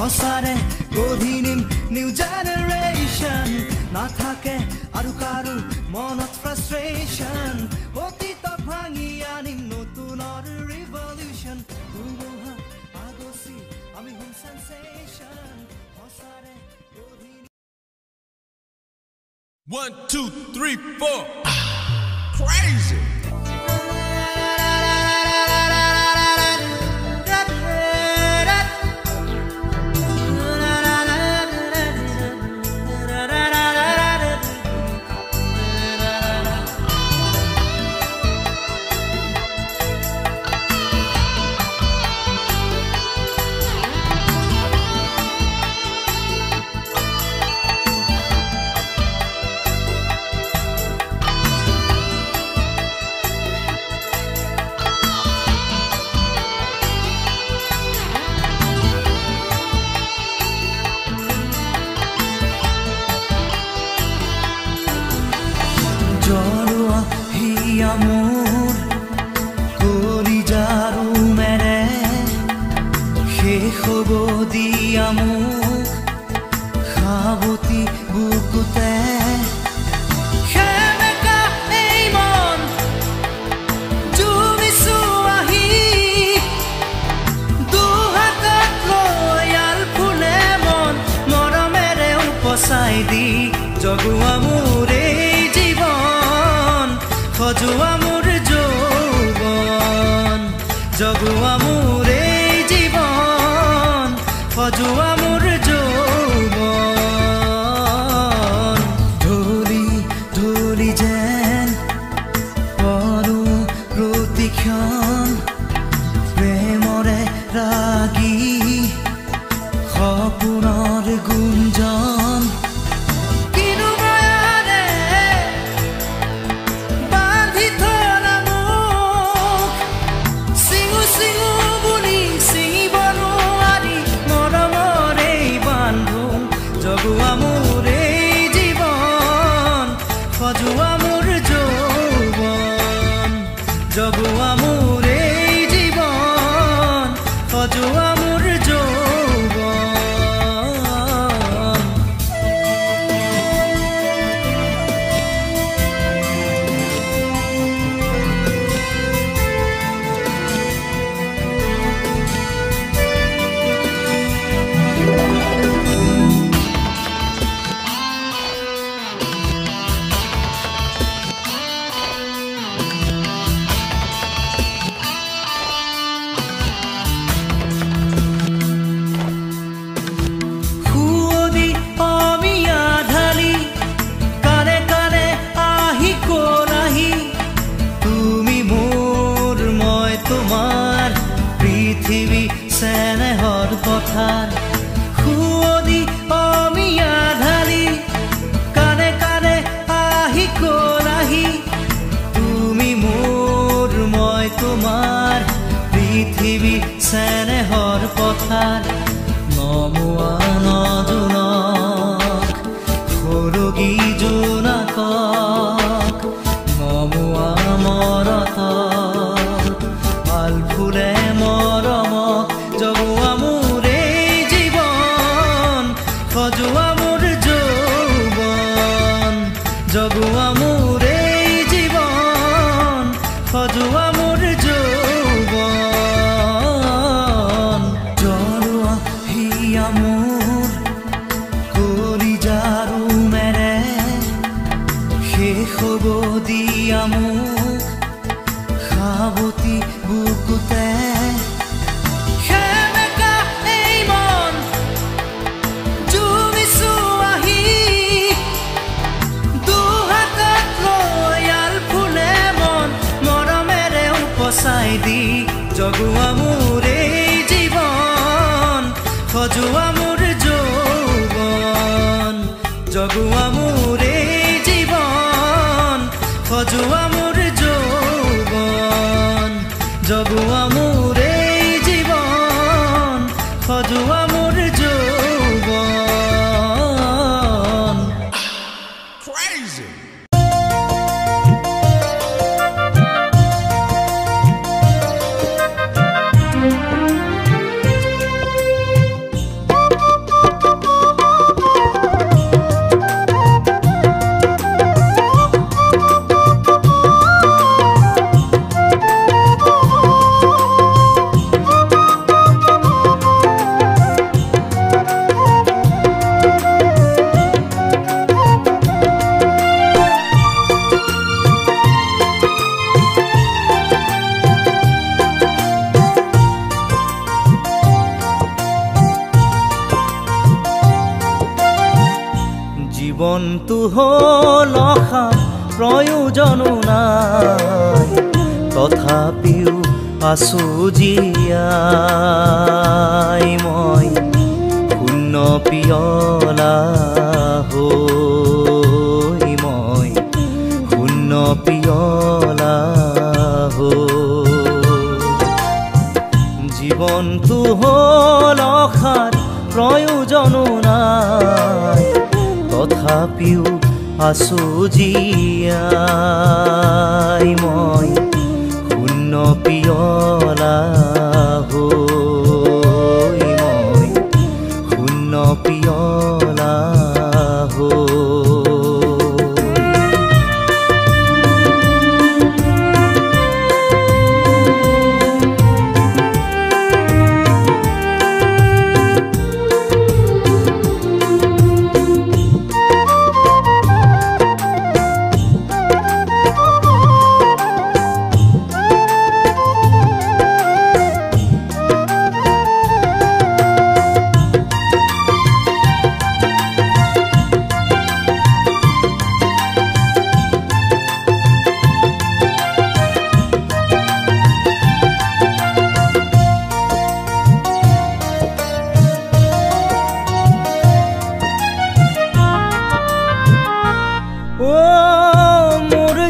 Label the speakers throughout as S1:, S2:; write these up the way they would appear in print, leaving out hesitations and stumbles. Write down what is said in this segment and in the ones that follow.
S1: হসাৰে গঢ়িনিম new generation নাথাকে আৰু কাৰো মনত ফ্ৰাষ্ট্ৰেশ্যন অতীত ভাঙি আনিম নতুনৰ ৰিভলিউশ্যন আগচি আমি হুম সেন্সেশ্যন হসাৰে গঢ়িনিম
S2: 1 2 3 4 crazy
S1: amor kolijaru mere shekhobo di amor khaboti bukute khemeka ei mon jumisu ahi du hatat loyal phule mon moromere uposai di jogu amore খজুৱা মোৰ যৌৱন জগুৱা মোৰ এই জীৱন খজুৱা মোৰ যৌৱন ধূলি ধূলি যেন পৰো প্ৰতিক্ষণ প্ৰেমৰে ৰাগী সপোনৰ গুঞ্জন জগুৱা মোৰ এই জীৱন খজুৱা মোৰ যৌৱন পৃথিৱী চেনেহৰ পথাৰ খুৱদি অমিয়া ঢালি কানে কানে আহি কলাহি তুমি মোৰ মই তোমাৰ পৃথিৱী চেনেহৰ পথাৰ নমোৱা নদুনক সৰগী জোনাকক নমোৱা মৰতক ফুলে মৰমক জগুৱা মোৰ এই জীৱন খজুৱা মোৰ যৌৱন জগুৱা মোৰ এই জীৱন খজুৱা মোৰ যৌৱন জৰুৱা হিয়া মোৰ কলিজাৰু মেৰে শেষ হ'ব দিয়া মোক খাবতি বুকুতে khemeka ei mon jumisu ahi du hatat loyal phule mon moromere uposai di joguwa মোৰ এই জীৱন খজুৱা মোৰ যৌৱন জগুৱা মোৰ এই জীৱন খজুৱা মোৰ যৌৱন জগুৱা মোৰ এই জীৱন খজুৱা মোৰ যৌৱন
S2: crazy
S1: জীৱনটো হ'ল অসাৰ প্ৰয়োজনো নাই তথাপিও আছো জীয়াই মই শূন্য পিয়লা হৈ মই শূন্য পিয়লা জীৱনটো হ'ল অসাৰ প্ৰয়োজনো নাই তথাপিও আছো জীয়াই মই শূন্য পিয়লা হৈ মই শূন্য পিয়লা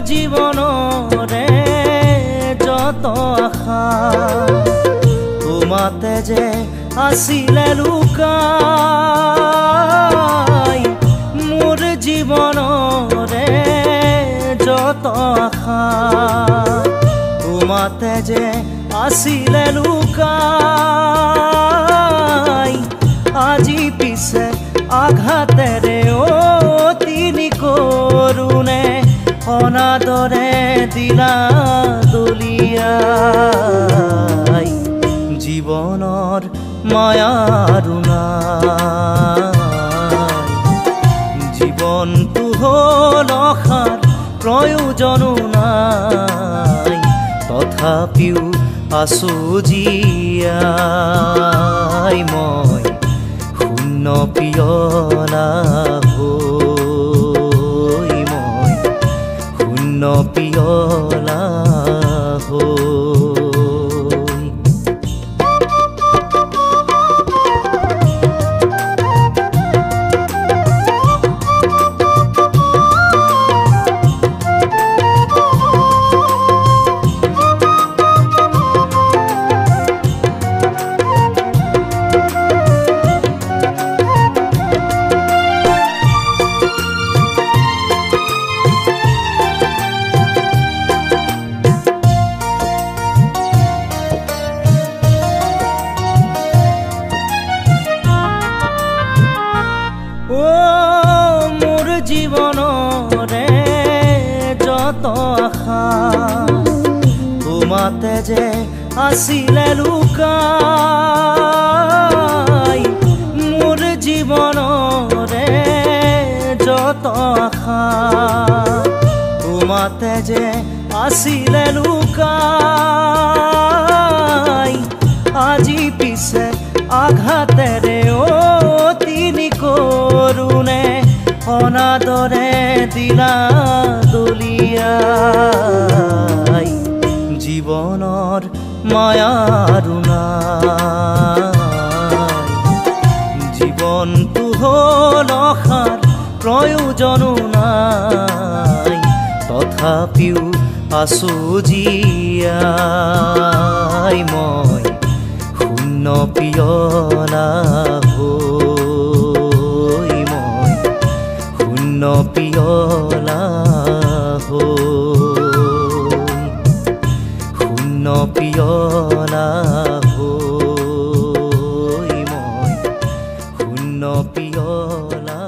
S1: জীৱনৰে যত আশা তোমাতে যে আছিলে লুকাই মোৰ জীৱনৰে যত আশা তোমাতে যে আছিলে লুকাই আজি পিছে আঘাতেৰে অতি কৰোণে অনাদৰে দিলা দলিয়াই জীৱনৰ মায়াৰো নাই জীৱনটো হ'ল অসাৰ প্ৰয়োজনো নাই তথাপিও আছো জীয়াই মই শূন্য পিয়লা হৈ মই শূন্য পিয়লা জীৱনৰে যত আশা তোমাতে যে আছিলে লুকাই মোৰ জীৱনৰে যত আশা তোমাতে যে আছিলে লুকাই আজি পিছে আঘাতেৰে অতি কৰোণে অনাদৰে দিলা দলিয়াই জীৱনৰ মায়াৰো নাই জীৱনটো হ'ল অসাৰ প্ৰয়োজনো নাই তথাপিও আছো জীয়াই মই শূন্য পিয়লা হৈ মই শূন্য পিয়লা হৈ শূন্য পিয়লা হৈ মই শূন্য পিয়লা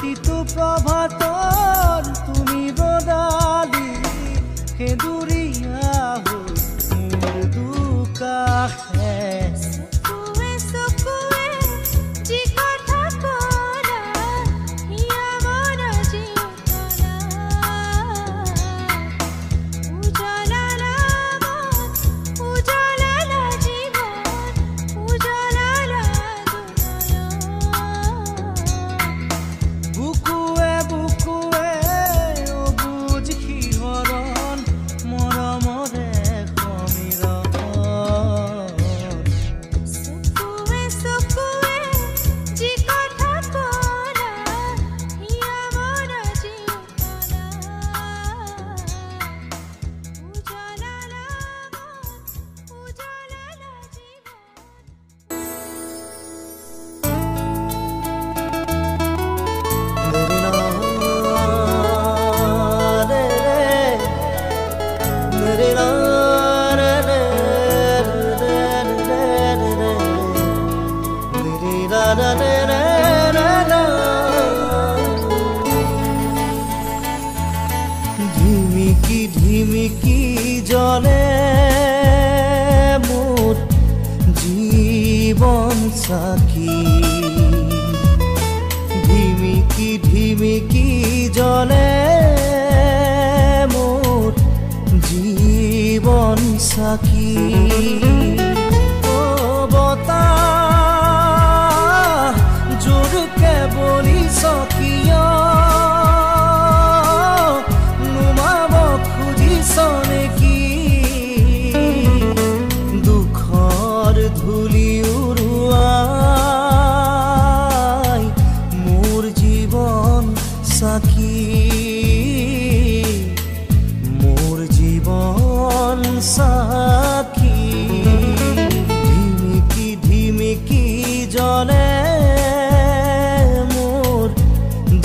S1: প্ৰতিটো প্ৰভাতৰ তুমি বদালি সেদুৰীয়া হৈ মোৰ দুকাষে ধিমিকি ধিমিকি জ্বলে মোৰ জীৱন সাখী ধিমিকি ধিমিকি জ্বলে মোৰ জীৱন সাখী ও বতাহ জোৰকে বলিছ কিয় নেকি দুখৰ ধূলি উৰুৱাই মোৰ জীৱন সাখী মোৰ জীৱন সাখী ধিমিকি ধিমিকি জ্বলে মোৰ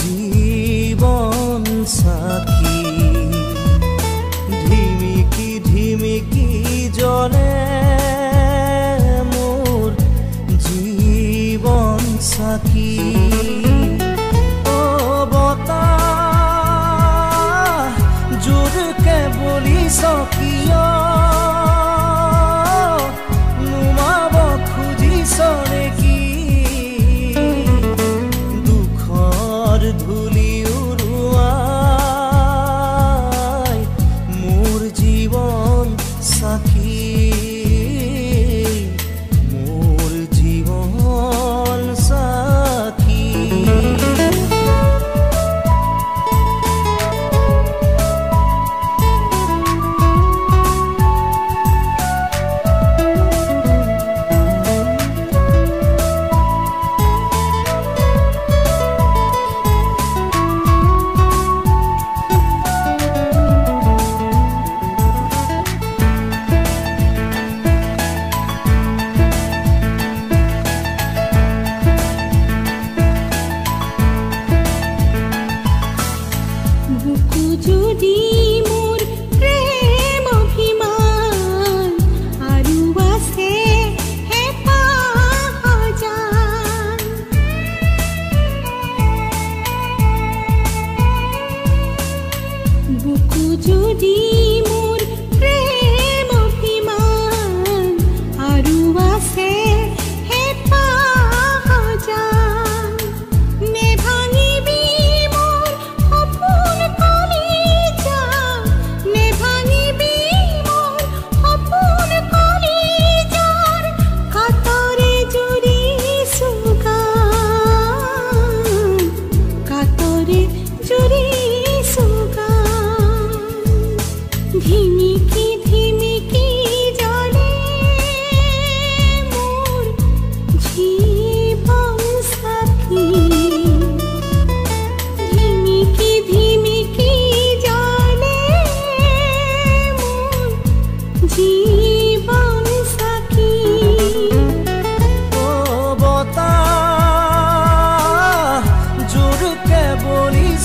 S1: জীৱন সাখী ধিমিকি ধিমিকি জ্বলে মোৰ জীৱন সাখী ও বতাহ জোৰকে বলিছ কিয় নুমাব খুজিছ নেকি দুখৰ ধূলি উৰুৱাই মোৰ জীৱন সাখী মোৰ জীৱন সাখী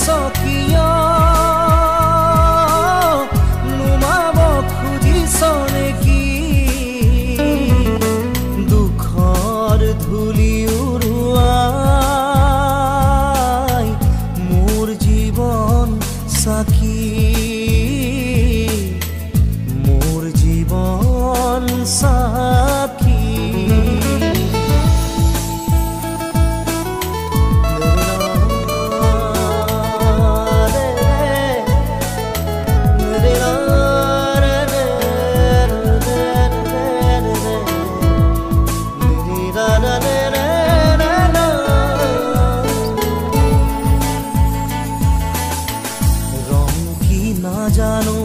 S1: সখিয়া নাজানো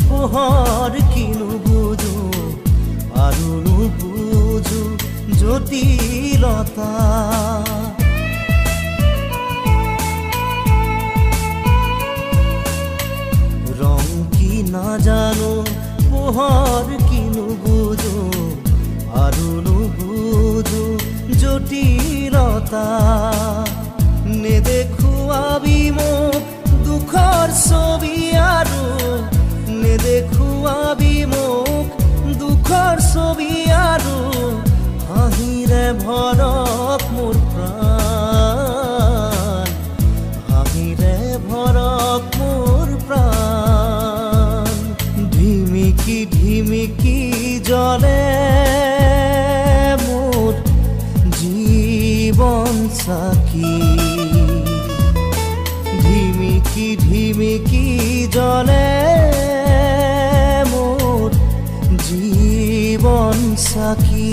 S1: পোহৰ কিনো বুজো আৰু নুবুজো জটিলতা ৰং কি নাজানো পোহৰ কিনো বুজো আৰু নুবুজো জটিলতা নেদেখুৱাবি মোক দুখৰ ছবি আৰু নেদেখুৱাবি মোক দুখৰ ছবি আৰু হাঁহিৰে ভৰক মোৰ প্ৰাণ হাঁহিৰে ভৰক মোৰ প্ৰাণ ধিমিকি ধিমিকি জ্বলে মোৰ জীৱন চাকি ধিমিকি ধিমিকি জ্বলে মোৰ জীৱন চাকি